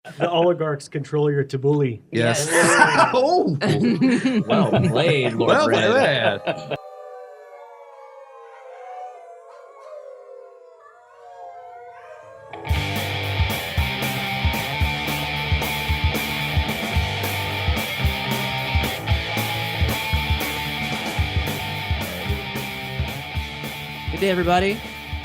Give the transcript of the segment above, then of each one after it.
The oligarchs control your tabbouleh. Yes. Oh, Well played, Lord well, Red. yeah. Good day, everybody.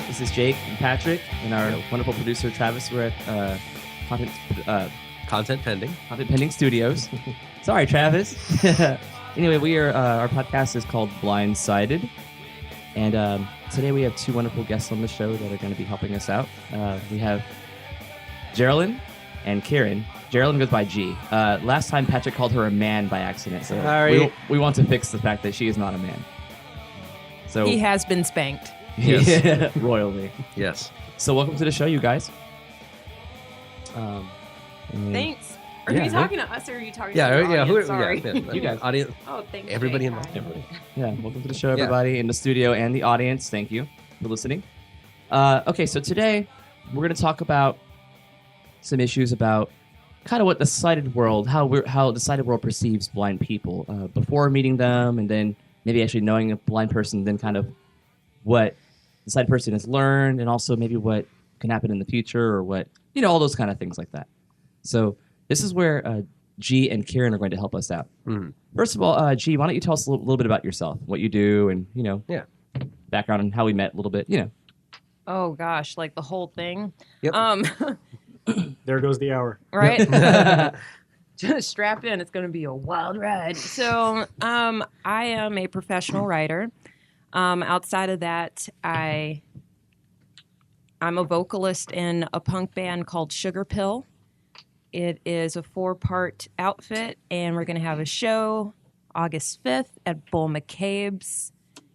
This is Jake and Patrick and our wonderful producer, Travis. We're at Content pending. Content Pending Studios. Sorry, Travis. Anyway, we are our podcast is called BlindSided. And today we have two wonderful guests on the show that are going to be helping us out. We have Gerilyn and Ciaran. Gerilyn goes by G. Last time Patrick called her a man by accident, so Sorry. we want to fix the fact that she is not a man. So He has been spanked. Yes. royally. Yes. So welcome to the show, you guys. Thanks. Are Yeah, you talking to us or are you talking Yeah. to the Yeah. audience? Sorry. You guys. Audience. Oh, thanks. Everybody Jake. involved. Hi. Everybody. Yeah, welcome to the show, everybody in the studio and the audience. Thank you for listening. Okay, so today we're going to talk about some issues about kind of what the sighted world, how the sighted world perceives blind people before meeting them, and then maybe actually knowing a blind person, then kind of what the sighted person has learned, and also maybe what can happen in the future, or what, all those kind of things like that. So this is where G and Ciaran are going to help us out. Mhm. First of all, G, why don't you tell us a little bit about yourself, what you do, and Yeah. background and how we met a little bit. Oh gosh, like the whole thing. Yep. There goes the hour. Right? Just strap in. It's going to be a wild ride. So, I am a professional writer. Outside of that, I'm a vocalist in a punk band called Sugar Pill. It is a 4-part outfit, and we're going to have a show August 5th at Bull McCabe's.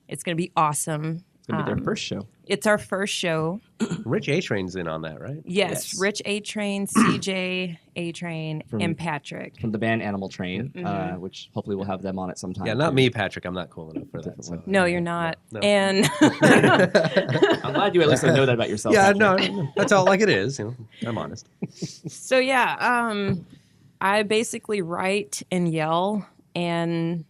It's going to be awesome. It's going to be their first show. It's our first show. Rich A Train's in on that, right? Yes, Yes. Rich A Train, CJ A Train, From- and Patrick. From the band Animal Train, which hopefully we'll have them on at some time. Yeah, not me, Patrick. I'm not cool enough for that. Different So. No, you're not. No. And I'm glad you at least know that about yourself. Yeah, Patrick. no, that's all like it is. I'm honest. so yeah, I basically write and yell, and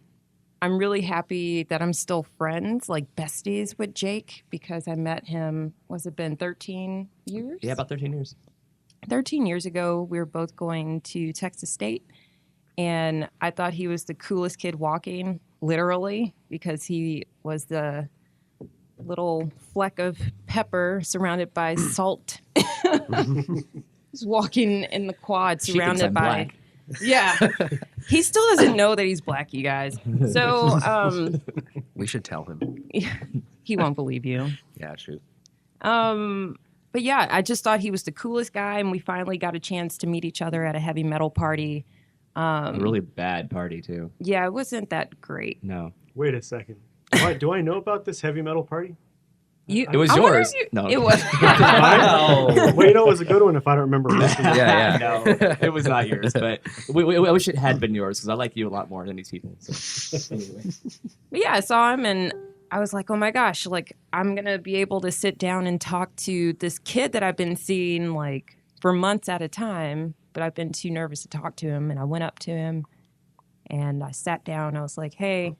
I'm really happy that I'm still friends, like besties with Jake, because I met him, was it been 13 years? Yeah, about 13 years. 13 years ago, we were both going to Texas State, and I thought he was the coolest kid walking, literally, because he was the little fleck of pepper surrounded by salt. He's walking in the quad She thinks surrounded I'm by... black. Yeah. He still doesn't know that he's black, you guys. So We should tell him. he won't believe you. Yeah, shoot. But yeah, I just thought he was the coolest guy, and we finally got a chance to meet each other at a heavy metal party. A really bad party, too. Yeah, it wasn't that great. No. Wait a second. Do I know about this heavy metal party? It was I wonder yours. if you- No. It was. Well, it was a good one if I don't remember missing it. Yeah. No, it was not yours, but I wish it had been yours because I like you a lot more than these people. So, anyway. But yeah, I saw him, and I was like, oh my gosh, like I'm going to be able to sit down and talk to this kid that I've been seeing like for months at a time, but I've been too nervous to talk to him. And I went up to him and I sat down. I was like, hey,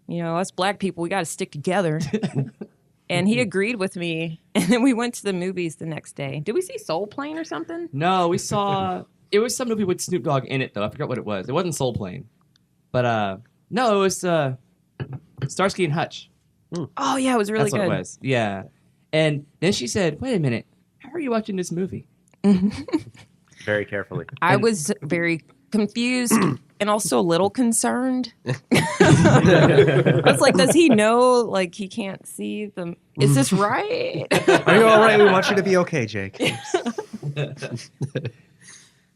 us black people, we got to stick together. And he agreed with me. And then we went to the movies the next day. Did we see Soul Plane or something? No, we saw it was some movie with Snoop Dogg in it though. I forgot what it was. It wasn't Soul Plane, but no, it was Starsky and Hutch. Oh, yeah, it was really That's good. what it was. Yeah, and then she said, "Wait a minute, how are you watching this movie?" Very carefully. I was very confused and also a little concerned. I was like, does he know, like, he can't see them? Is this right? Are you all right? We want you to be okay, Jake.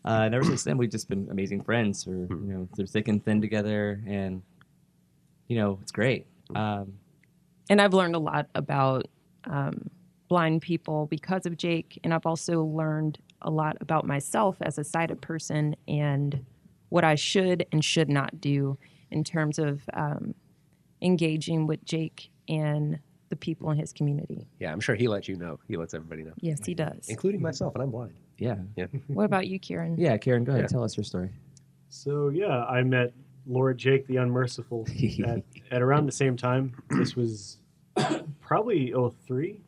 And ever since then, we've just been amazing friends. We're through thick and thin together, and it's great. And I've learned a lot about blind people because of Jake, and I've also learned a lot about myself as a sighted person and what I should and should not do in terms of engaging with Jake and the people in his community. Yeah, I'm sure he lets you know. He lets everybody know, Yes, he does. including myself, and I'm blind. Yeah. What about you, Ciaran? Yeah, Ciaran, go ahead. Tell us your story. So yeah, I met Lord Jake the Unmerciful at around the same time. This was probably 03,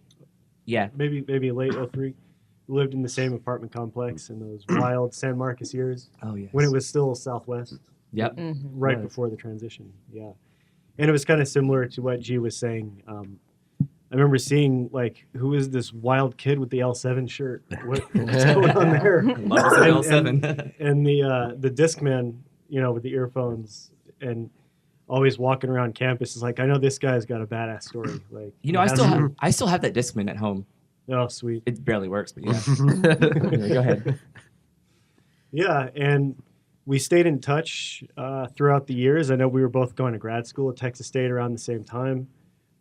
Yeah. maybe late 03. We lived in the same apartment complex in those wild San Marcos years Oh, yes. when it was still Southwest, Yep. right Was. before the transition. Yeah, and it was kind of similar to what G was saying. I remember seeing like, who is this wild kid with the L7 shirt? What's going on there? Love us an L7. And the Discman, with the earphones and always walking around campus is like, I know this guy's got a badass story. Like, I still have that Discman at home. Oh, sweet. It barely works, but yeah. Anyway, go ahead. Yeah, and we stayed in touch throughout the years. I know we were both going to grad school at Texas State around the same time.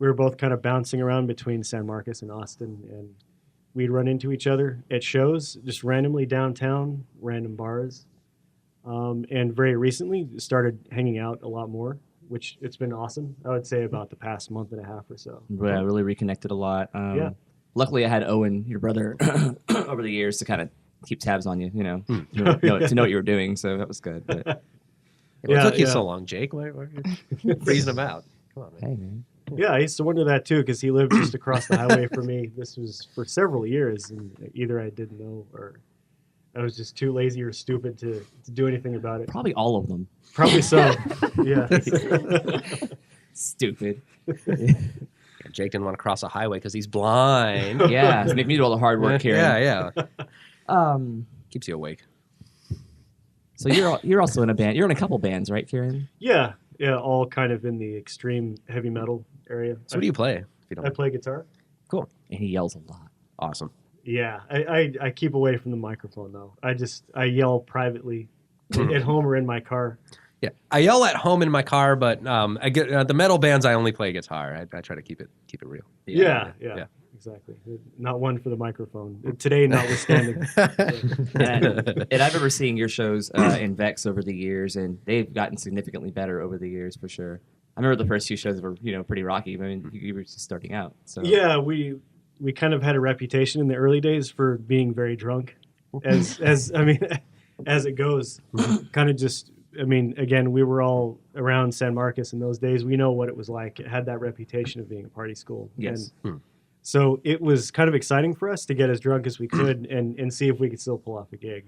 We were both kind of bouncing around between San Marcos and Austin, and we'd run into each other at shows, just randomly downtown, random bars. And very recently started hanging out a lot more, which it's been awesome. I would say about the past month and a half or so. Yeah, really reconnected a lot. Yeah. Luckily, I had Owen, your brother, over the years to kind of keep tabs on you, to know what you were doing. So that was good. But, What took you so long, Jake? Why are you freezing him out? Come on, man. hey, man. Yeah, I used to wonder that too, because he lived just across the highway from me. This was for several years, and either I didn't know or I was just too lazy or stupid to do anything about it. Probably all of them. Probably so. Yeah. Stupid. Jake didn't want to cross a highway because he's blind. Yeah, make me do all the hard work here. Yeah. Um. Keeps you awake. So you're also in a band. You're in a couple bands, right, Ciaran? Yeah, all kind of in the extreme heavy metal area. So what do you play? If you don't I play guitar. Cool. And he yells a lot. Awesome. Yeah, I keep away from the microphone though. I yell privately at home or in my car. Yeah, I yell at home in my car, but I get the metal bands. I only play guitar. I try to keep it real. Yeah, exactly. Not one for the microphone. Today, notwithstanding. And I remember seeing your shows in Vex over the years, and they've gotten significantly better over the years for sure. I remember the first few shows were pretty rocky. I mean, you were just starting out. So yeah, we kind of had a reputation in the early days for being very drunk, as it goes. Kind of just. I mean, again, we were all around San Marcos in those days. We know what it was like. It had that reputation of being a party school. Yes. And so it was kind of exciting for us to get as drunk as we could and see if we could still pull off a gig.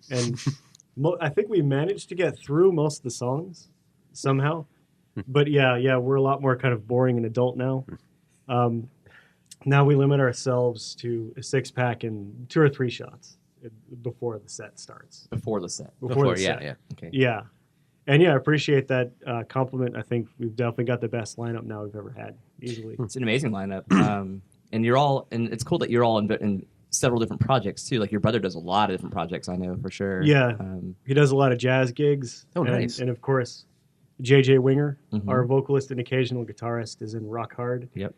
And I think we managed to get through most of the songs somehow. But yeah, we're a lot more kind of boring and adult now. Now we limit ourselves to a 6-pack and 2 or 3 shots before the set starts. before the set. Before the set. Yeah. Okay. Yeah. And I appreciate that compliment. I think we've definitely got the best lineup now we've ever had, easily. It's an amazing lineup. And it's cool that you're all in several different projects too. Like your brother does a lot of different projects, I know for sure. Yeah. He does a lot of jazz gigs. Oh, nice. And of course, JJ Winger, our vocalist and occasional guitarist, is in Rock Hard. Yep.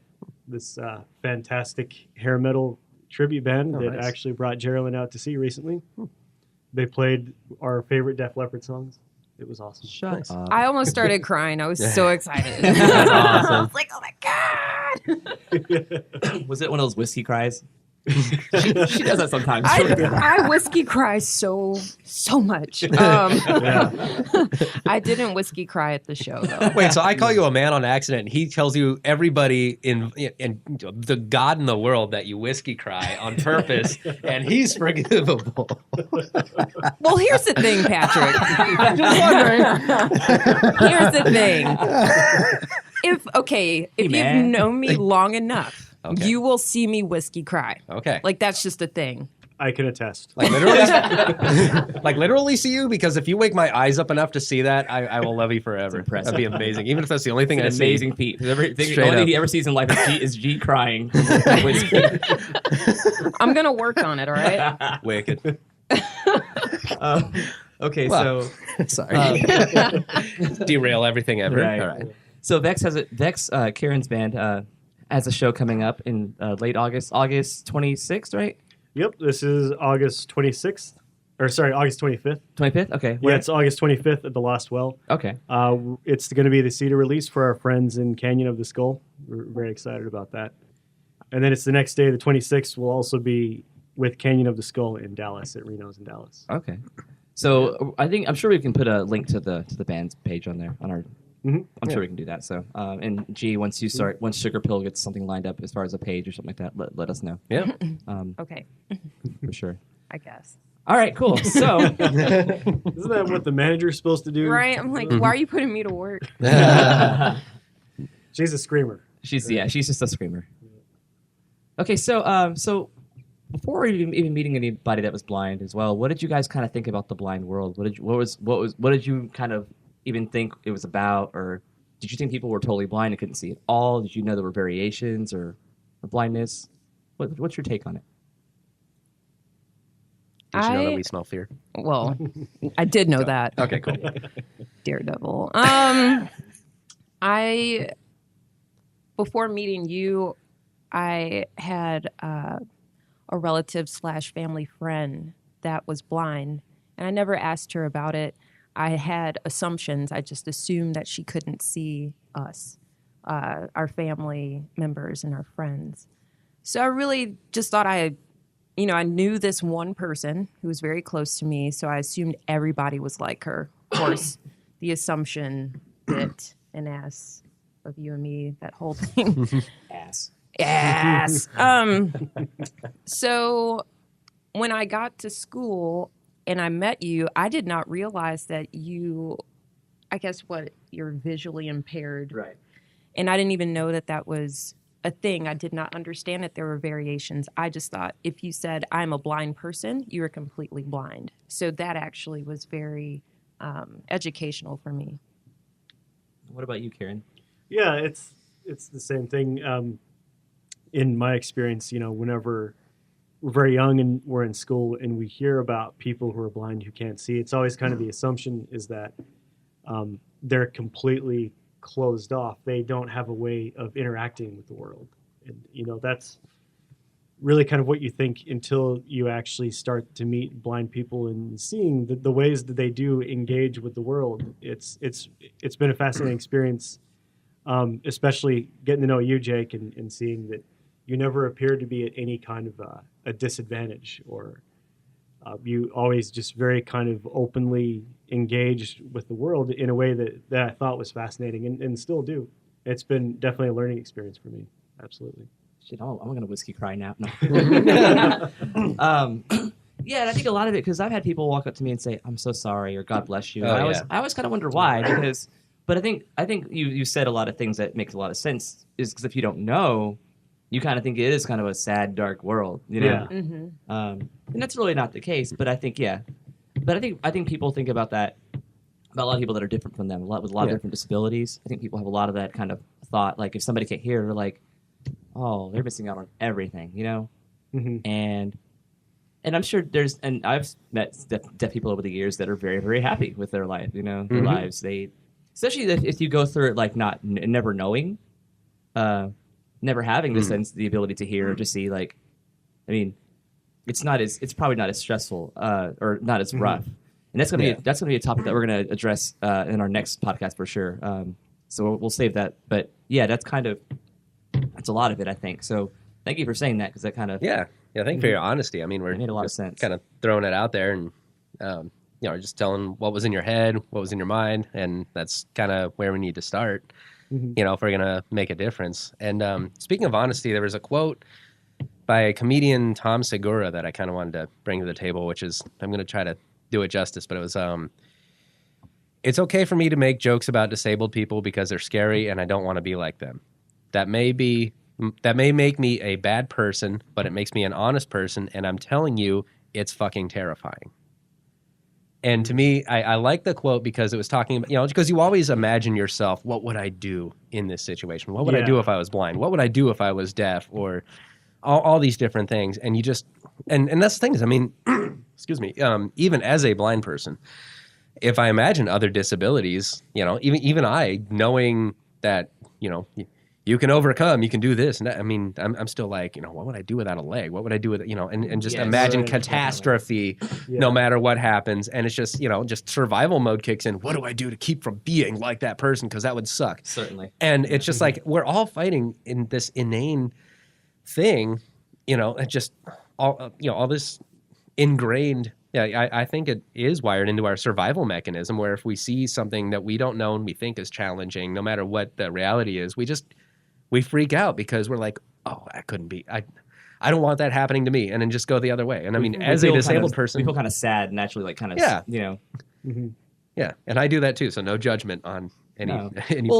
This fantastic hair metal tribute band that nice. actually brought Gerilyn out to see recently. They played our favorite Def Leppard songs. It was awesome. Shut up. I almost started crying. I was so excited. That's awesome. I was like, oh my God. Was it one of those whiskey cries? she does that sometimes. I whiskey cry so much. I didn't whiskey cry at the show though. Wait, so I call you a man on accident, and he tells you everybody in the God in the world that you whiskey cry on purpose, and he's forgivable. Well, here's the thing, Patrick. I'm just wondering. Here's the thing. If you've known me long enough, Okay. you will see me whiskey cry. Okay. Like that's just a thing. I can attest. Like literally, like literally see you, because if you wake my eyes up enough to see that, I will love you forever. impressive. That'd be amazing. Even if that's the only thing I It's an see. amazing feat. The only Straight thing he up. ever sees in life is G crying. Whiskey. I'm gonna work on it. All right. Wicked. Okay, Well, so Sorry. Derail everything ever. Right. All right. So Vex, Ciaran's band, has a show coming up in late August 26th, right? Yep, this is August 26th. Or sorry, August 25th. 25th? Okay. Yeah, it's August 25th at the Lost Well. Okay. It's going to be the CD release for our friends in Canyon of the Skull. We're very excited about that. And then it's the next day, the 26th, will also be with Canyon of the Skull in Dallas at Reno's in Dallas. Okay. So I'm sure we can put a link to the band's page on there on our. Mhm. I'm Yeah. sure we can do that. So and G, once Sugar Pill gets something lined up as far as a page or something like that, let us know. Yeah. Okay, For sure. I guess. All right, cool. So Isn't that what the manager's supposed to do? Right? I'm like, why are you putting me to work? She's a screamer. she's just a screamer. Okay, so before even meeting anybody that was blind as well, what did you guys kind of think about the blind world? What did you kind of even think it was about, or did you think people were totally blind and couldn't see at all? Did you know there were variations or blindness? What's your take on it? Did you know that we smell fear? Well, I did know that. Okay, cool. Daredevil. Before meeting you, I had a relative / family friend that was blind, and I never asked her about it. I had assumptions. I just assumed that she couldn't see us, our family members and our friends. So I really just thought I knew this one person who was very close to me, so I assumed everybody was like her. Of course, the assumption bit an ass of you and me, that whole thing. Ass. Yes. So when I got to school and I met you, I did not realize that you're visually impaired. Right. And I didn't even know that was a thing. I did not understand that there were variations. I just thought if you said I'm a blind person, you were completely blind. So that actually was very educational for me. What about you, Ciaran? Yeah, it's the same thing. In my experience, whenever we're very young and we're in school and we hear about people who are blind who can't see, it's always kind of the assumption is that they're completely closed off. They don't have a way of interacting with the world. And, that's really kind of what you think until you actually start to meet blind people and seeing the ways that they do engage with the world. It's been a fascinating experience, especially getting to know you, Jake, and seeing that you never appeared to be at any kind of a disadvantage, or you always just very kind of openly engaged with the world in a way that I thought was fascinating and still do. It's been definitely a learning experience for me. Absolutely. Shit, I'm gonna whiskey cry now. No. Yeah, and I think a lot of it because I've had people walk up to me and say, "I'm so sorry" or "God bless you." Oh, I yeah. always kind of wonder why but I think you said a lot of things that make a lot of sense. Is because if you don't know, you kind of think it is kind of a sad, dark world, Yeah. Mm-hmm. And that's really not the case. But I think I think people think about that about a lot of people that are different from them, with a lot of different disabilities. I think people have a lot of that kind of thought. Like if somebody can't hear, they're like, "Oh, they're missing out on everything," Mm-hmm. And I'm sure and I've met deaf people over the years that are very, very happy with their life, their lives. They, especially if you go through it like never knowing, never having the ability to hear or to see. Like, I mean, it's probably not as stressful or not as rough. And that's gonna be a topic that we're gonna address in our next podcast for sure. So we'll save that. But yeah, that's a lot of it, I think. So thank you for saying that because that kind of Yeah, thank you for your honesty. I mean, we're made a lot of sense. kind of throwing it out there and, just telling what was in your head, what was in your mind, and that's kind of where we need to start, if we're going to make a difference. And speaking of honesty, there was a quote by comedian Tom Segura that I kind of wanted to bring to the table, which is, I'm going to try to do it justice, but it was, "It's okay for me to make jokes about disabled people because they're scary and I don't want to be like them. That may make me a bad person, but it makes me an honest person, and I'm telling you, it's fucking terrifying." And to me, I like the quote because it was talking about, because you always imagine yourself, what would I do in this situation? What would I do if I was blind? What would I do if I was deaf? Or all these different things. And you just, and that's the thing is, I mean, excuse me, even as a blind person, if I imagine other disabilities, even I, knowing that, you can overcome, you can do this. And I mean, I'm still like, what would I do without a leg? What would I do with, and just imagine Right. catastrophe no matter what happens. And it's just, just survival mode kicks in. What do I do to keep from being like that person? Because that would suck. certainly. And it's just like, we're all fighting in this inane thing, it just, all this ingrained. Yeah, I think it is wired into our survival mechanism, where if we see something that we don't know and we think is challenging, no matter what the reality is, we freak out because we're like, oh, that couldn't be. I don't want that happening to me, and then just go the other way. And I mean, as a disabled person, we feel kind of sad naturally, like kind of, yeah, and I do that too. So no judgment on any well,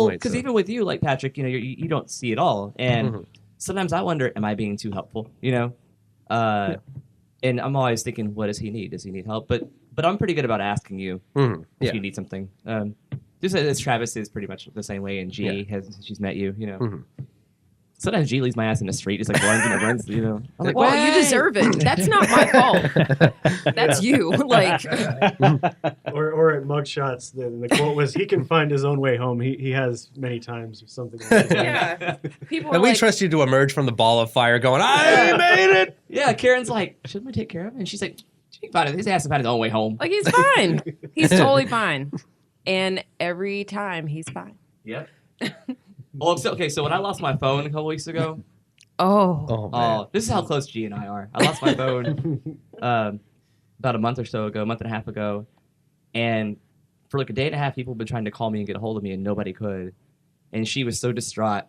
point. because even with you, like Patrick, you don't see it all, and sometimes I wonder, am I being too helpful? And I'm always thinking, what does he need? Does he need help? But I'm pretty good about asking you if you need something. Just as Travis is pretty much the same way, and G she's met you. Sometimes G leaves my ass in the street, just like runs. I'm like, well, you deserve it. That's not my fault. That's you. Like, or at mugshots, the quote was, "He can find his own way home." He has many times or something. Like that. yeah, people. And we trust you to emerge from the ball of fire, going, "I made it." Yeah, Karen's like, shouldn't we take care of him? And she's like, his ass can find his own way home. Like, he's fine. He's totally fine. And every time he's fine. Yep. Well, so when I lost my phone a couple weeks ago, this is how close G and I are. I lost my phone about a month and a half ago, and for like a day and a half, people have been trying to call me and get a hold of me, and nobody could. And she was so distraught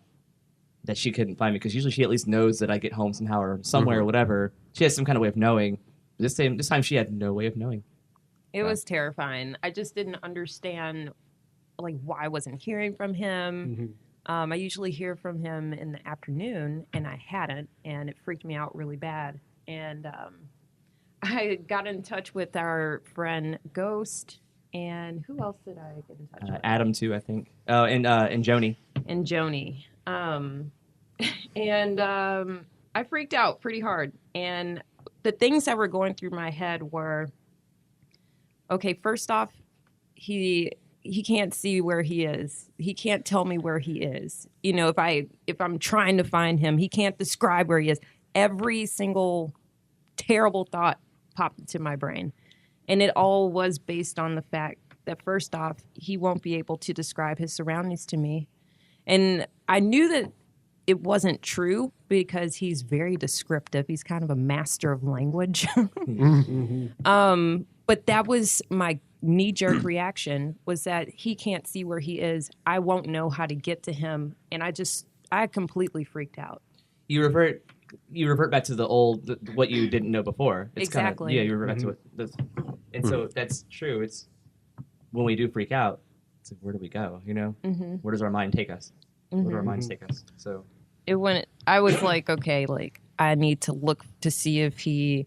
that she couldn't find me, because usually she at least knows that I get home somehow or somewhere or whatever. She has some kind of way of knowing. This time she had no way of knowing. It was terrifying. I just didn't understand, like, why I wasn't hearing from him. I usually hear from him in the afternoon, and I hadn't, and it freaked me out really bad. And I got in touch with our friend Ghost, and who else did I get in touch with? Adam too, I think. Oh, and Joni. And Joni. I freaked out pretty hard. And the things that were going through my head were, okay, first off, he can't see where he is. He can't tell me where he is. If I'm trying to find him, he can't describe where he is. Every single terrible thought popped into my brain. And it all was based on the fact that, first off, he won't be able to describe his surroundings to me. And I knew that it wasn't true because he's very descriptive. He's kind of a master of language. But that was my knee-jerk reaction, was that he can't see where he is. I won't know how to get to him. And I completely freaked out. You revert back to the old, what you didn't know before. It's exactly. You revert back to it. And so that's true. It's when we do freak out, it's like, where do we go? Where does our mind take us? Where do our minds take us? So I was like, okay, like, I need to look to see if he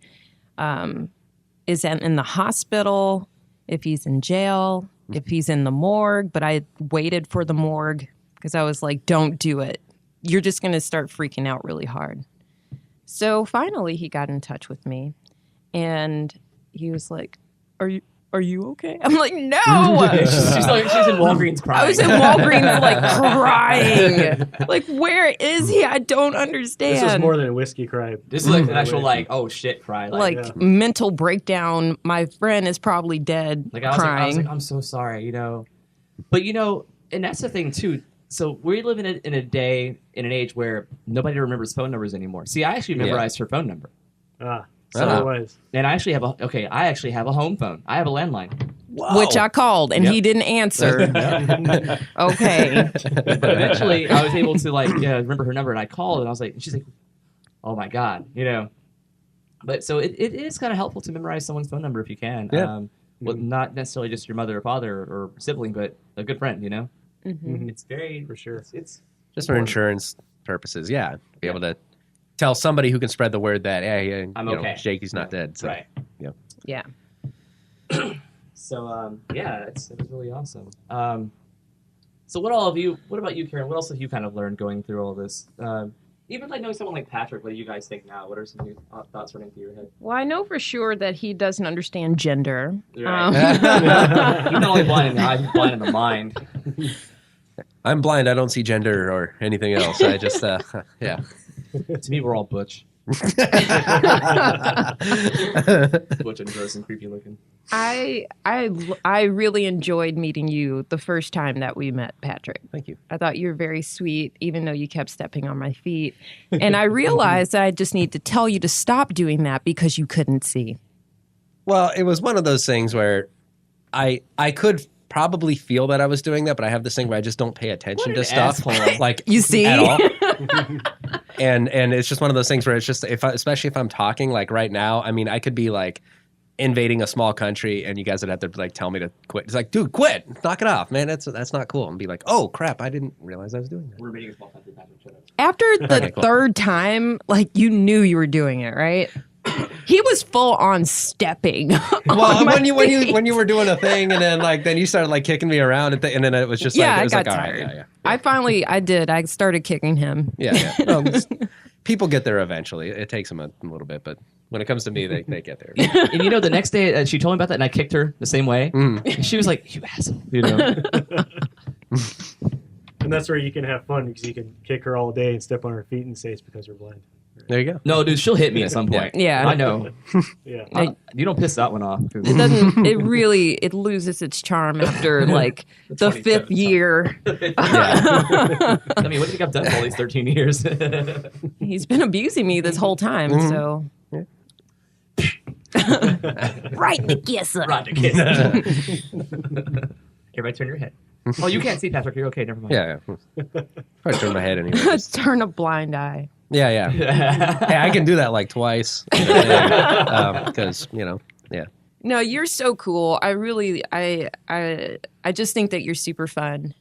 is in the hospital, if he's in jail, if he's in the morgue. But I waited for the morgue because I was like, don't do it. You're just going to start freaking out really hard. So finally he got in touch with me, and he was like, are you okay? I'm like, no. she's in Walgreens crying. I was in Walgreens like crying. Like, where is he? I don't understand. This was more than a whiskey cry. This is like an actual oh shit cry. Mental breakdown. My friend is probably dead. I was like, I'm so sorry, But and that's the thing too. So we live in a day, in an age where nobody remembers phone numbers anymore. See, I actually memorized her phone number. So it was. And I actually have a home phone. I have a landline. Whoa. Which I called, and he didn't answer. Okay. But eventually, I was able to remember her number, and I called, and I was like, she's like, oh my God, But so it is kind of helpful to memorize someone's phone number if you can. Yeah. Well, not necessarily just your mother or father or sibling, but a good friend, It's very, for sure. It's just for insurance purposes, be able to tell somebody who can spread the word that, hey, I'm okay. Jakey's not dead. So, right. Yeah. So, it was really awesome. So what about you, Karen? What else have you kind of learned going through all this? Even knowing someone like Patrick, what do you guys think now? What are some new thoughts running through your head? Well, I know for sure that he doesn't understand gender. Right. He's not only blind in the eye, he's blind in the mind. I'm blind. I don't see gender or anything else. I just, To me, we're all butch. Butch and gross and creepy looking. I really enjoyed meeting you the first time that we met, Patrick. Thank you. I thought you were very sweet, even though you kept stepping on my feet. And I realized that I just need to tell you to stop doing that because you couldn't see. Well, it was one of those things where I could probably feel that I was doing that, but I have this thing where I just don't pay attention to stuff. Like You see? at all. and it's just one of those things where it's just especially if I'm talking like right now, I mean, I could be like invading a small country and you guys would have to like tell me to quit. It's like, dude, quit. Knock it off, man. That's not cool. And be like, oh crap, I didn't realize I was doing that. We're invading a small country. Shut up. After the Okay, cool. third time, like you knew you were doing it, right? He was full on stepping. Well, on my when you feet. were doing a thing and then you started like kicking me around and then it was just like Yeah, it was I like got all tired. right, yeah. I did. I started kicking him. Yeah. Well, people get there eventually. It takes them a little bit, but when it comes to me, they get there. And you know, the next day she told me about that, and I kicked her the same way. And she was like, "You asshole," you know. And that's where you can have fun because you can kick her all day and step on her feet and say it's because you're blind. There you go. No, dude, she'll hit me at some point. Yeah. I know. Yeah. You don't piss that one off. 'Cause- It doesn't. It loses its charm after like the 5th year. Yeah. I mean, what do you think I've done for all these 13 years? He's been abusing me this whole time. So. Right in the kisser. Right, the kiss. Everybody turn your head. Oh, you can't see, Patrick. You're okay. Never mind. Yeah. Probably turn my head anyway. Turn a blind eye. Yeah. Hey, I can do that like twice. Because, yeah. No, you're so cool. I really, I just think that you're super fun.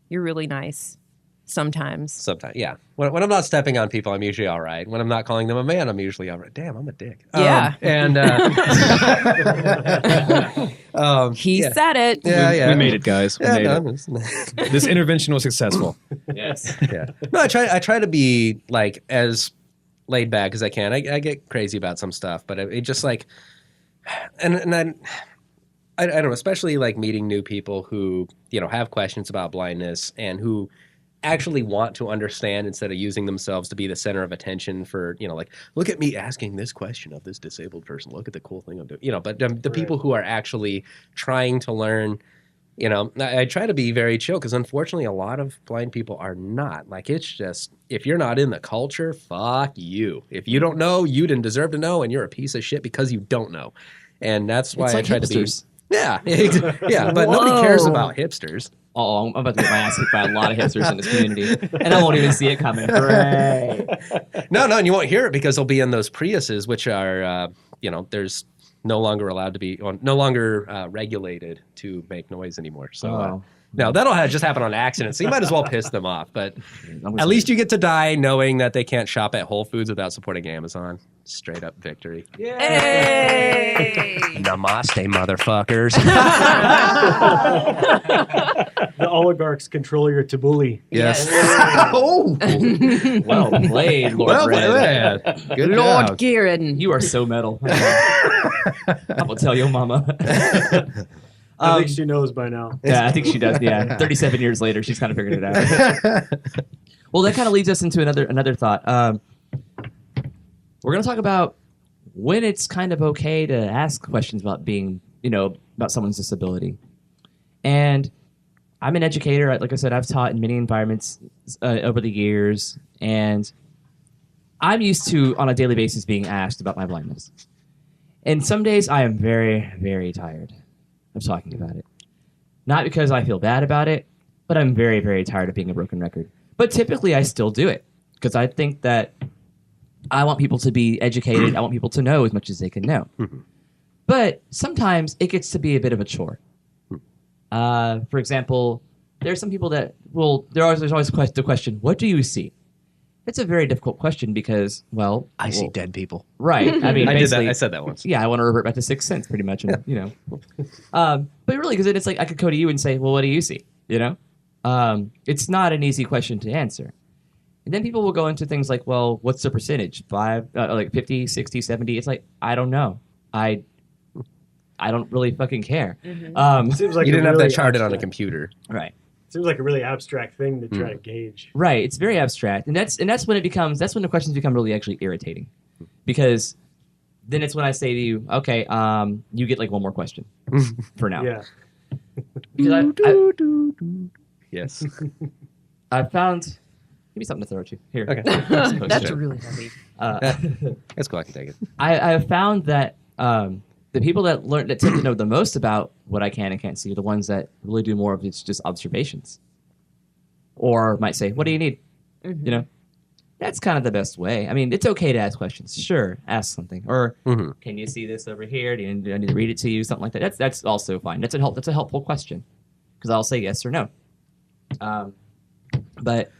You're really nice. Sometimes. Sometimes, yeah. When I'm not stepping on people, I'm usually all right. When I'm not calling them a man, I'm usually all right. Damn, I'm a dick. Yeah. He yeah. said it. Yeah. We made it, guys. We Yeah, made no, it. This intervention was successful. Yes. yeah. No, I try to be like as laid back as I can. I get crazy about some stuff, but it just like, and I don't know, especially like meeting new people who have questions about blindness and who actually want to understand instead of using themselves to be the center of attention for like, look at me asking this question of this disabled person. Look at the cool thing I'm doing. But the people who are actually trying to learn. I try to be very chill because unfortunately a lot of blind people are not. Like it's just, if you're not in the culture, fuck you. If you don't know, you didn't deserve to know and you're a piece of shit because you don't know. And that's why It's like I try hipsters. to be. Yeah, but nobody cares about hipsters. Oh, I'm about to get my ass kicked by a lot of hipsters in this community, and I won't even see it coming. Great. No, and you won't hear it because they'll be in those Priuses, which are, there's no longer allowed to be, no longer regulated to make noise anymore. So, no, that'll just happen on accident. So you might as well piss them off. But at least you get to die knowing that they can't shop at Whole Foods without supporting Amazon. Straight up victory. Hey! Namaste, motherfuckers. The oligarchs control your tabuli. Yes. Oh, well played, Lord Red. Good Lord job. Gerilyn. You are so metal. I will tell your mama. I think she knows by now. Yeah, I think she does. Yeah, 37 years later, she's kind of figured it out. Well, that kind of leads us into another thought. We're going to talk about when it's kind of okay to ask questions about being, about someone's disability. And I'm an educator. Like I said, I've taught in many environments over the years, and I'm used to, on a daily basis, being asked about my blindness. And some days I am very, very tired of talking about it. Not because I feel bad about it, but I'm very, very tired of being a broken record. But typically I still do it because I think that I want people to be educated. I want people to know as much as they can know. But sometimes it gets to be a bit of a chore. For example, there are some people that there's always the question, what do you see? It's a very difficult question because, I see dead people. Right. I mean, I did that. basically, I said that once. yeah, I want to revert back to Sixth Sense pretty much. And, but really, because it's like I could go to you and say, well, what do you see? It's not an easy question to answer. And then people will go into things like, well, what's the percentage? 50, 60, 70? It's like, I don't know. I don't really fucking care. Seems like You didn't a have really that charted on a abstract- computer. Right. Seems like a really abstract thing to try to gauge. Right. It's very abstract. And that's when the questions become really actually irritating. because then it's when I say to you, okay, you get like one more question for now. Yeah. Because Yes. I found, give me something to throw at you. Here. Okay. That's really heavy. That's cool. I can take it. I have found that the people that tend to know the most about what I can and can't see are the ones that really do more of it's just observations, or might say, "What do you need?" Mm-hmm. You know, that's kind of the best way. I mean, it's okay to ask questions. Sure, ask something, or can you see this over here? Do I need to read it to you? Something like that. That's also fine. That's a helpful question because I'll say yes or no. But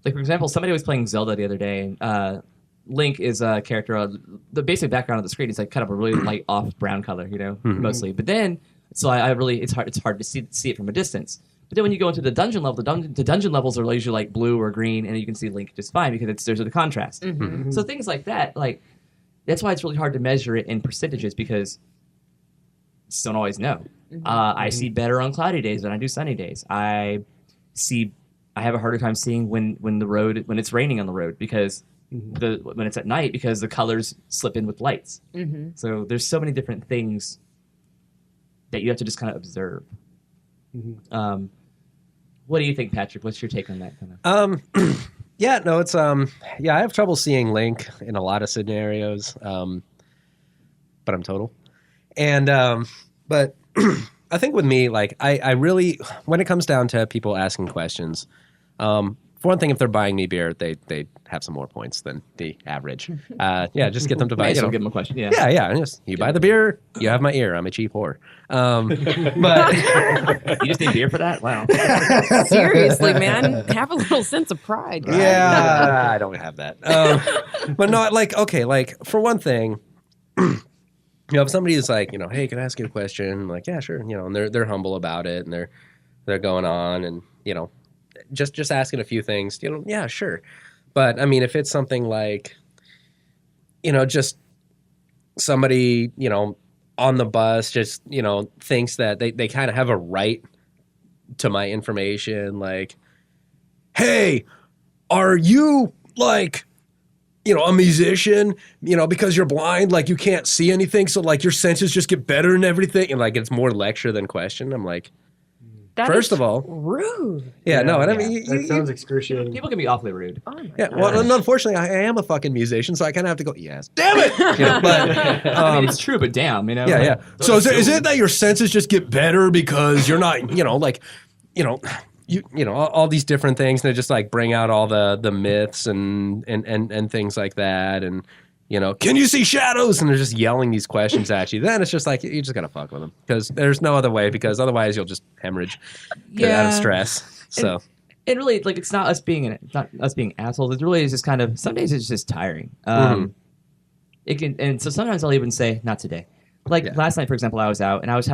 like for example, somebody was playing Zelda the other day. And, Link is a character. The basic background of the screen is like kind of a really light off brown color, mostly. But then, so I really it's hard to see it from a distance. But then when you go into the dungeon level, the dungeon levels are usually like blue or green, and you can see Link just fine because there's the contrast. So things like that, like that's why it's really hard to measure it in percentages because you just don't always know. I see better on cloudy days than I do sunny days. I have a harder time seeing when it's raining on the road because when it's at night because the colors slip in with lights. So there's so many different things that you have to just kind of observe. What do you think, Patrick? What's your take on that kind of? Yeah, no, it's I have trouble seeing Link in a lot of scenarios. But I'm total. And but I think with me, like I really when it comes down to people asking questions, for one thing, if they're buying me beer, they have some more points than the average. Yeah, just get them to buy. Nice, I'll give them a question. Yeah, yeah. Just, you buy the beer, you have my ear. I'm a cheap whore. But you just need beer for that? Wow. Seriously, man, have a little sense of pride. Guys. Yeah, I don't have that. But no, like for one thing, if somebody is like, hey, can I ask you a question? I'm like, yeah, sure. And they're humble about it, and they're going on, and just asking a few things, yeah, sure. But I mean, if it's something like, just somebody, on the bus, just, thinks that they kind of have a right to my information, like, hey, are you like, a musician, because you're blind, like you can't see anything. So like your senses just get better and everything. And like, it's more lecture than question. I'm like, first of all, rude. Yeah, no, and I mean, that sounds excruciating. People can be awfully rude. Oh my yeah, well, and unfortunately, I am a fucking musician, so I kind of have to go, yes, damn it! But I mean, it's true, but damn, yeah. So is it that your senses just get better because you're not, all these different things, and they just like bring out all the myths and things like that, and can you see shadows? And they're just yelling these questions at you. Then it's just like you just gotta fuck with them because there's no other way. Because otherwise you'll just hemorrhage out of stress. So it really like it's not us being assholes. It really is just kind of some days it's just tiring. It can, and so sometimes I'll even say not today. Like last night, for example, I was out and I was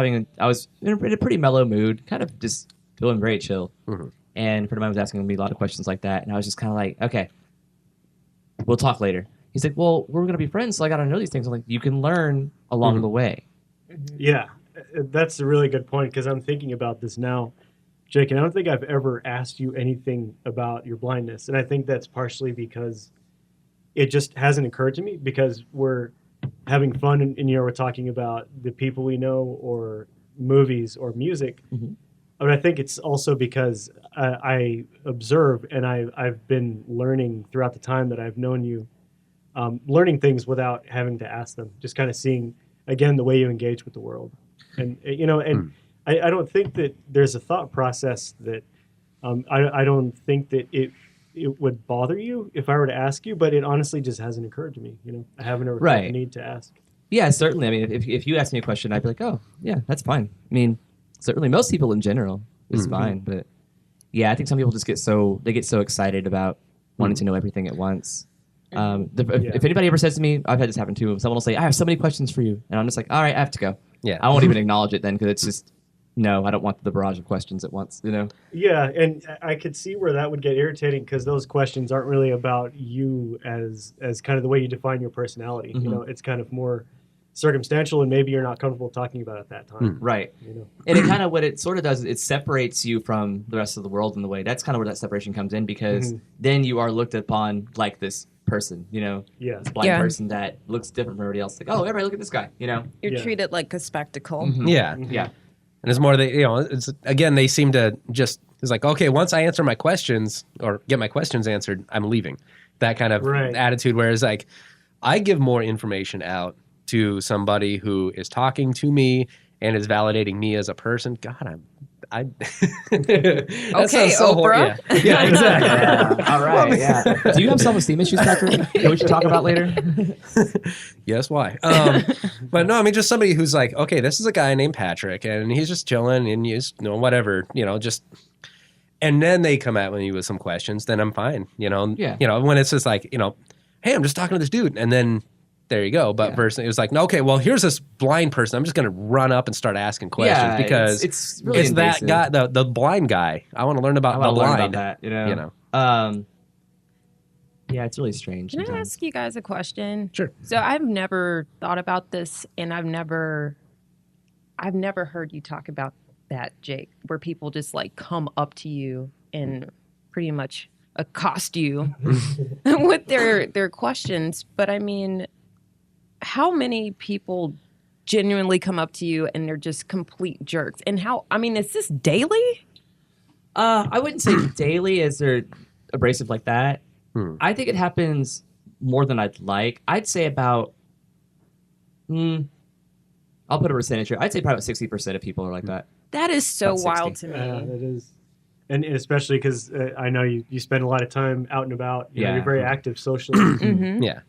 in a pretty mellow mood, kind of just feeling very chill. And a friend of mine was asking me a lot of questions like that, and I was just kind of like, okay, we'll talk later. He's like, well, we're going to be friends, so I got to know these things. I'm like, you can learn along the way. Yeah, that's a really good point because I'm thinking about this now, Jake, and I don't think I've ever asked you anything about your blindness. And I think that's partially because it just hasn't occurred to me because we're having fun and we're talking about the people we know or movies or music. But I think it's also because I observe and I've been learning throughout the time that I've known you. Learning things without having to ask them, just kind of seeing again the way you engage with the world, and I don't think that there's a thought process that I don't think that it would bother you if I were to ask you, but it honestly just hasn't occurred to me. I haven't ever felt the need to ask. Yeah, certainly. I mean, if you ask me a question, I'd be like, oh yeah, that's fine. I mean, certainly most people in general is fine, but yeah, I think some people just get so excited about wanting to know everything at once. If anybody ever says to me, I've had this happen too, someone will say, I have so many questions for you. And I'm just like, all right, I have to go. Yeah. I won't even acknowledge it then because it's just, no, I don't want the barrage of questions at once, Yeah, and I could see where that would get irritating because those questions aren't really about you as kind of the way you define your personality. It's kind of more circumstantial and maybe you're not comfortable talking about it at that time. Right. You know? And it kind of what it sort of does is it separates you from the rest of the world in the way. That's kind of where that separation comes in because then you are looked upon like this person, you know, Yeah. this blind person that looks different from everybody else. Like, oh, everybody look at this guy, you know. You're treated like a spectacle. Yeah. Yeah. And it's more that, you know, it's again, they seem to just, it's like, okay, once I answer my questions or get my questions answered, I'm leaving. That kind of attitude, whereas like I give more information out to somebody who is talking to me and is validating me as a person. God, I Okay, Oprah. Yeah, exactly. Yeah. All right. Yeah. Do you have self-esteem issues, Patrick? That we should talk about later. Yes, why? But no, I mean, just somebody who's like, okay, this is a guy named Patrick, and he's just chilling, and he's, you know, whatever, you know, just. And then they come at me with some questions, then I'm fine, you know. Yeah. You know, when it's just like, you know, hey, I'm just talking to this dude, and then there you go. But versus it was like, no, okay, well, here's this blind person. I'm just going to run up and start asking questions because it's really it's that invasive. guy, the blind guy. I want to learn about I want the to learn blind. about that, you know. You know. Yeah, it's really strange. Can I sometimes. ask you guys a question? Sure. So I've never thought about this, and I've never heard you talk about that, Jake, where people just like come up to you and pretty much accost you with their questions. But I mean, how many people genuinely come up to you and they're just complete jerks? And how? I mean, is this daily? I wouldn't say daily as they're abrasive like that. I think it happens more than I'd like. I'd say about, I'll put a percentage here. I'd say probably 60% of people are like that. That is so About wild 60. to me. That is. And especially because I know you spend a lot of time out and about. You know, you're very active socially. Yeah.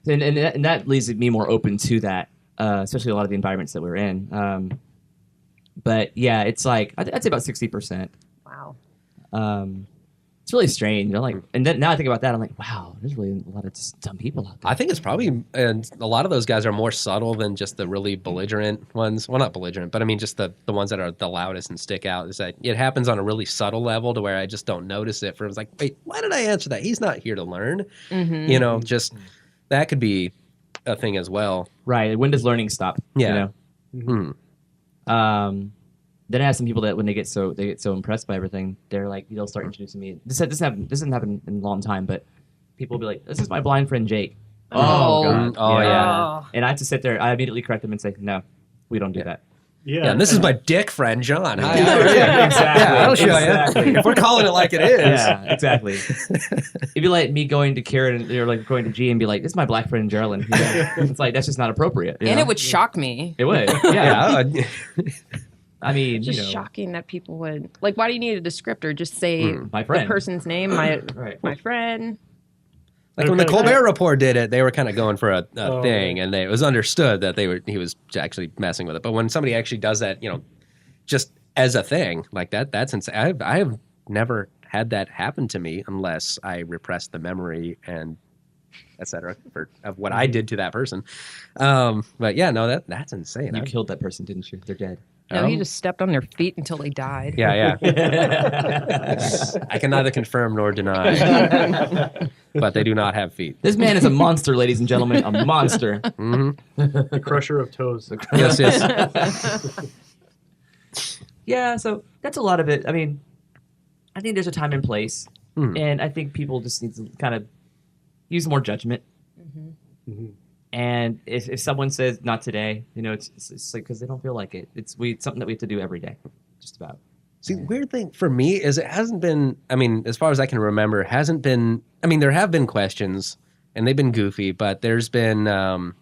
And that leaves me more open to that, especially a lot of the environments that we're in. But yeah, it's like I'd say about 60%. Wow. It's really strange, you know. Like, and then now I think about that, I'm like, wow, there's really a lot of just dumb people out there. I think it's probably, and a lot of those guys are more subtle than just the really belligerent ones. Well, not belligerent, but I mean just the ones that are the loudest and stick out. Is that it happens on a really subtle level to where I just don't notice it. For it's like, wait, why did I answer that? He's not here to learn. You know, just that could be a thing as well. Right? When does learning stop? Yeah. You know? Then I have some people that when they get so impressed by everything, they're like, they'll start introducing me. This hasn't happened in a long time, but people will be like, "This is my blind friend Jake." Oh God. Oh, yeah. And I have to sit there. I immediately correct them and say, "No, we don't do that." Yeah, and this is my dick friend John. Hi. Yeah, exactly. Yeah, I'll show Exactly. you. If we're calling it like it is. Yeah, exactly. It'd be like me going to Ciaran or like going to G and be like, "This is my black friend Gerilyn." You know? It's like that's just not appropriate. You And know? it would shock me. It would. Yeah. Yeah. I mean, It's just you know, shocking that people would like. Why do you need a descriptor? Just say my the friend. person's name. My Right. my friend. Like when the Colbert Report did it, they were kind of going for a Oh, thing, and it was understood that he was actually messing with it. But when somebody actually does that, you know, just as a thing like that, that's insane. I have never had that happen to me unless I repress the memory and etc. of what I did to that person. But yeah, no, that's insane. You killed that person, didn't you? They're dead. No, he just stepped on their feet until they died. Yeah. I can neither confirm nor deny, but they do not have feet. This man is a monster, ladies and gentlemen. A monster. The crusher of toes. Yes. Yeah, so that's a lot of it. I mean, I think there's a time and place, and I think people just need to kind of use more judgment. And if someone says not today, you know, it's like because they don't feel like it. It's something that we have to do every day, just about. See, weird thing for me is it hasn't been, I mean, as far as I can remember, hasn't been, I mean, there have been questions and they've been goofy, but there's been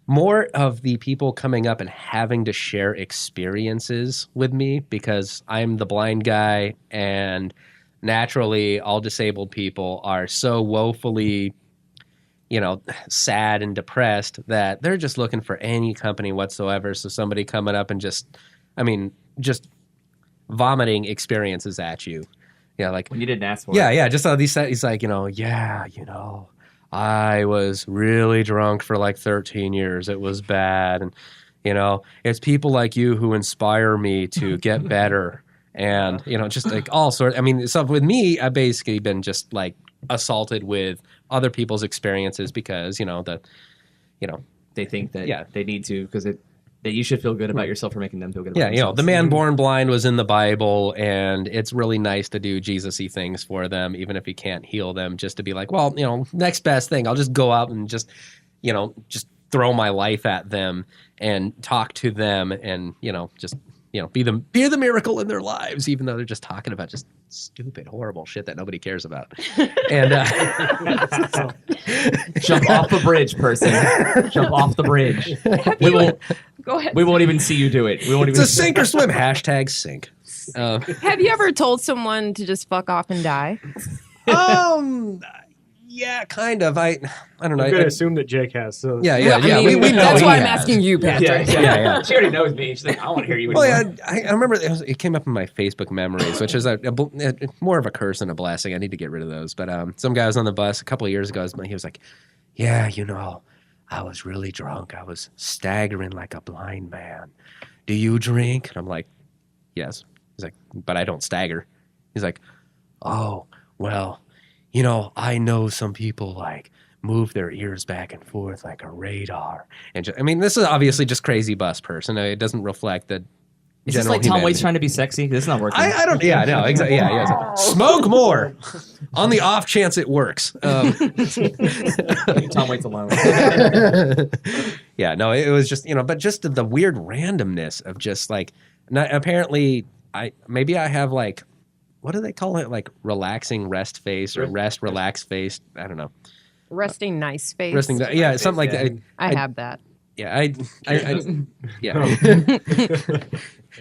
more of the people coming up and having to share experiences with me because I'm the blind guy and naturally all disabled people are so woefully, you know, sad and depressed that they're just looking for any company whatsoever. So somebody coming up and just vomiting experiences at you. Yeah, like When you didn't ask for it. yeah, just he's like, you know, I was really drunk for like 13 years. It was bad. And, you know, it's people like you who inspire me to get better. And, you know, just like all sorts. I mean, so with me, I've basically been just like assaulted with other people's experiences because, you know, they think that Yeah. they need to because that you should feel good about yourself for making them feel good about Yeah, themselves. the man born blind was in the Bible, and it's really nice to do Jesus-y things for them, even if he can't heal them, just to be like, well, next best thing. I'll just go out and just throw my life at them and talk to them and, just, be the miracle in their lives, even though they're just talking about just stupid, horrible shit that nobody cares about. And Jump off the bridge, person. Jump off the bridge. Go ahead. We won't even see you do it. We won't it's even a sink or swim. Hashtag sink. Have you ever told someone to just fuck off and die? Yeah, kind of. I don't know. I'm going to assume that Jake has. So Yeah. I mean, We know that's he why I'm has. asking you, Patrick. Yeah. She already knows me. She's like, I want to hear you. Well, anymore. yeah, I remember it came up in my Facebook memories, which is more of a curse than a blessing. I need to get rid of those. But some guy was on the bus a couple of years ago. He was like, yeah, I was really drunk. I was staggering like a blind man. Do you drink? And I'm like, yes. He's like, but I don't stagger. He's like, oh, well, I know some people like move their ears back and forth like a radar. And this is obviously just crazy bus person. It doesn't reflect the Is this general like Tom humanity. Waits trying to be sexy? This is not working. I don't. Yeah, no, exactly. Yeah. It's like, smoke more, on the off chance it works. Leave Tom Waits alone. Yeah, no, it was just but just the weird randomness of just like, apparently I have like, what do they call it? Like relaxing rest face or rest relax face. I don't know. Resting nice face. Resting. Yeah, something like that. I have that. Yeah, yeah.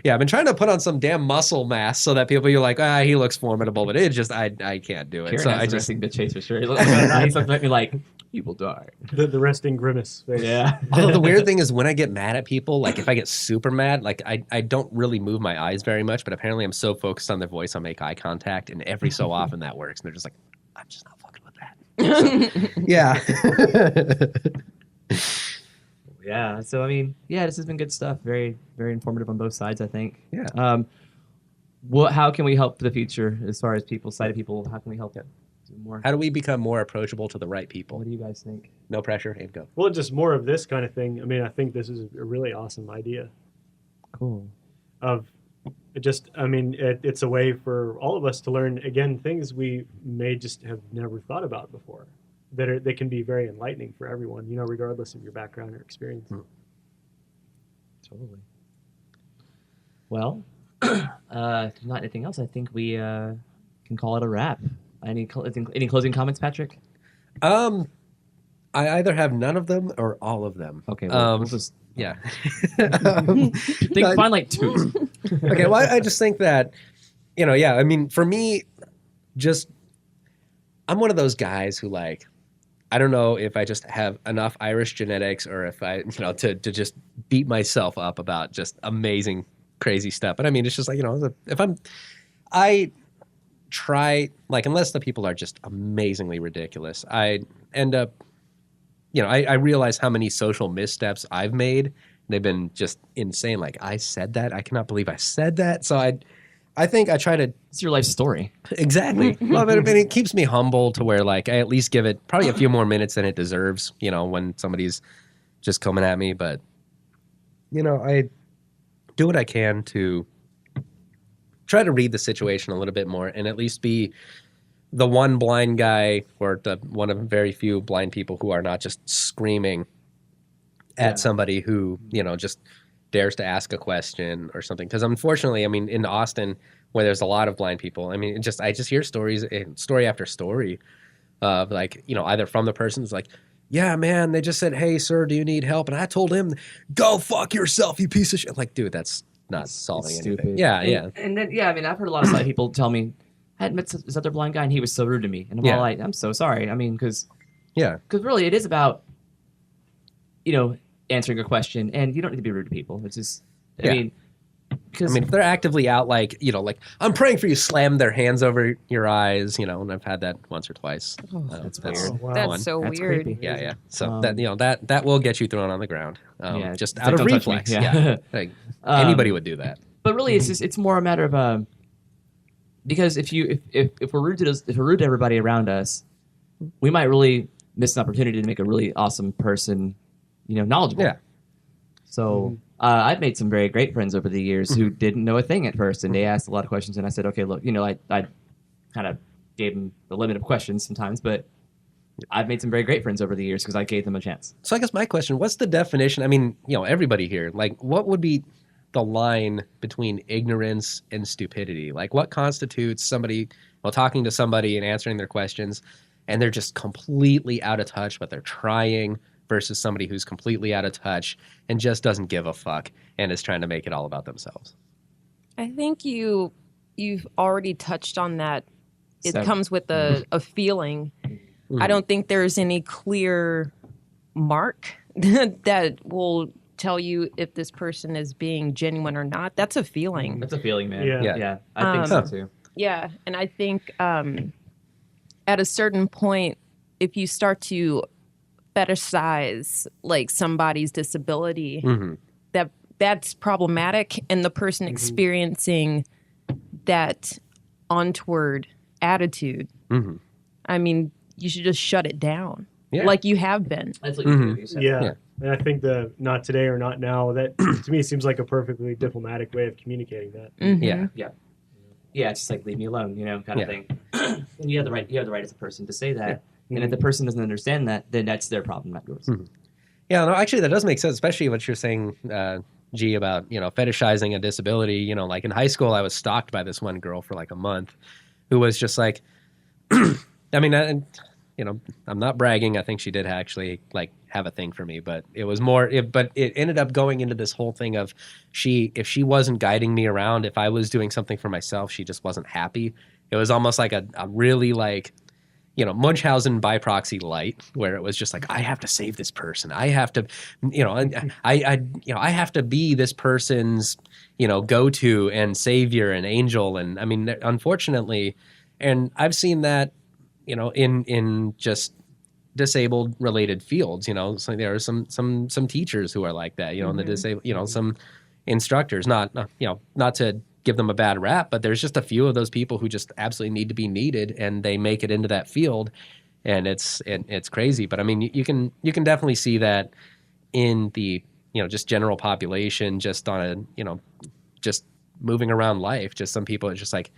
Yeah, I've been trying to put on some damn muscle mass so that people, you're like, he looks formidable, but it just, I can't do it. Ciaran So has I a just, resting bitch face for sure. He looks at me like, you will die. the resting grimace face. Yeah. although the weird thing is when I get mad at people, like if I get super mad, like I don't really move my eyes very much, but apparently I'm so focused on their voice, I'll make eye contact, and every so often that works. And they're just like, I'm just not fucking with that. So, yeah. Yeah. So this has been good stuff. Very, very informative on both sides, I think. Yeah. How can we help the future as far as sighted people? How can we help do more? How do we become more approachable to the right people? What do you guys think? No pressure. Abe, go. Well, just more of this kind of thing. I mean, I think this is a really awesome idea Cool. of just, it's a way for all of us to learn, again, things we may just have never thought about before. They can be very enlightening for everyone, regardless of your background or experience. Totally. Well, if not anything else, I think we can call it a wrap. Any closing comments, Patrick? I either have none of them or all of them. Okay, we'll just Yeah. find like two. Okay, well, I just think that, for me, I'm one of those guys who, like, I don't know if I just have enough Irish genetics or if I, to just beat myself up about just amazing, crazy stuff. But it's just like, I try, like, unless the people are just amazingly ridiculous, I end up, I realize how many social missteps I've made. They've been just insane. Like, I said that. I cannot believe I said that. So I think I try to. It's your life story. Exactly. Well, but it keeps me humble to where, like, I at least give it probably a few more minutes than it deserves, when somebody's just coming at me. But, I do what I can to try to read the situation a little bit more and at least be the one blind guy or the one of very few blind people who are not just screaming at somebody who, just dares to ask a question or something. Because unfortunately, in Austin, where there's a lot of blind people, I just hear story after story of, like, either from the person who's like, yeah, man, they just said, hey, sir, do you need help? And I told him, go fuck yourself, you piece of shit. Like, dude, that's not solving anything. Stupid. Yeah. And then, I've heard a lot of sighted people tell me, I had met this other blind guy and he was so rude to me. And I'm all like, I'm so sorry. Because really it is about, answering a question, and you don't need to be rude to people. It's just, if they're actively out, like, like, I'm praying for you, slam their hands over your eyes, and I've had that once or twice. That's weird. Oh, wow. That's so That's weird. creepy. Yeah. So that will get you thrown on the ground. Just out of don't touch me. reflex. Yeah. Yeah. Like, anybody would do that. But really, it's more a matter of because if we're rude to everybody around us, we might really miss an opportunity to make a really awesome person knowledgeable. Yeah. So I've made some very great friends over the years who didn't know a thing at first, and they asked a lot of questions, and I said, okay, look, I kind of gave them the limit of questions sometimes, but I've made some very great friends over the years because I gave them a chance. So I guess my question, what's the definition? I mean, everybody here, like, what would be the line between ignorance and stupidity? Like, what constitutes somebody, talking to somebody and answering their questions, and they're just completely out of touch, but they're trying, versus somebody who's completely out of touch and just doesn't give a fuck and is trying to make it all about themselves? I think you've already touched on that. It So- comes with a feeling. I don't think there's any clear mark that will tell you if this person is being genuine or not. That's a feeling. That's a feeling, man. Yeah. I think so too. Yeah, and I think at a certain point, if you start to fetishize like somebody's disability, that's problematic, and the person experiencing that untoward attitude, I mean, you should just shut it down, like you have been. That's what you said. Yeah. And I think the not today or not now, that to me seems like a perfectly diplomatic way of communicating that. Yeah, it's just like leave me alone, kind of thing. And you have the right as a person to say that. And if the person doesn't understand that, then that's their problem, not yours. Yeah, no, actually, that does make sense, especially what you're saying, G, about, fetishizing a disability. Like in high school, I was stalked by this one girl for like a month who was just like, I mean, I'm not bragging. I think she did actually like have a thing for me, but it was more, but it ended up going into this whole thing of if she wasn't guiding me around, if I was doing something for myself, she just wasn't happy. It was almost like a really like, Munchausen by proxy light, where it was just like, I have to save this person. I have to, I have to be this person's, go-to and savior and angel. And I mean, unfortunately, and I've seen that, in just disabled related fields, so there are some teachers who are like that, in the disabled, some instructors, not to give them a bad rap, but there's just a few of those people who just absolutely need to be needed, and they make it into that field, and it's crazy. But I mean, you can definitely see that in the just general population, just on a just moving around life. Just some people, it's just like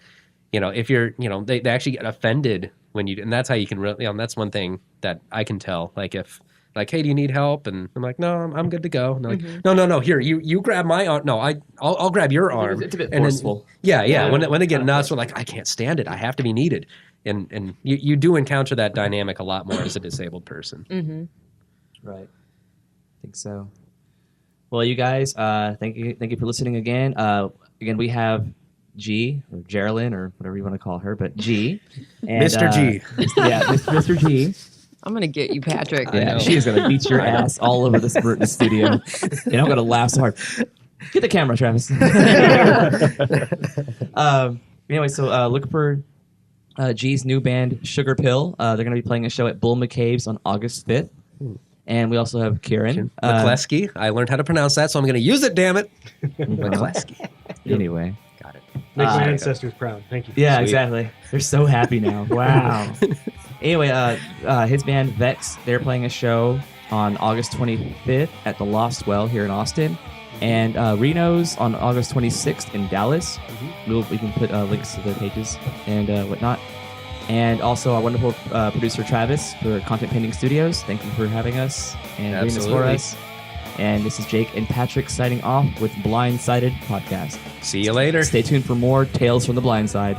if you're they actually get offended when you, and that's how you can really, that's one thing that I can tell. Like if like, hey, do you need help? And I'm like, no, I'm good to go. And they're like, no, here, you grab my arm. No, I'll grab your arm. It's a bit and forceful. Then, yeah. When they get nuts, we're like, I can't stand it. I have to be needed. And you do encounter that dynamic a lot more as a disabled person. Right. I think so. Well, you guys, thank you for listening again. Again, we have G, or Gerilyn, or whatever you want to call her, but G. And, Mr. G. Yeah, Mr. G. I'm gonna get you, Patrick. Yeah, she's gonna beat your ass all over the studio, and I'm gonna laugh so hard. Get the camera, Travis. Anyway, so look for G's new band, Sugar Pill. They're gonna be playing a show at Bull McCabe's on August 5th, and we also have Ciaran. McCleskey. I learned how to pronounce that, so I'm going to use it. Damn it, McCleskey. Anyway, Got it. Make my ancestors proud. Thank you. yeah, Sweet. exactly. They're so happy now. Wow. Anyway, his band Vex, they're playing a show on August 25th at the Lost Well here in Austin, and Reno's on August 26th in Dallas. We can put links to the pages and whatnot. And also our wonderful producer Travis for Content Painting Studios. Thank you for having us and doing this for Absolutely. us. And this is Jake and Patrick signing off with BlindSided Podcast. See you later. Stay tuned for more Tales from the Blind Side.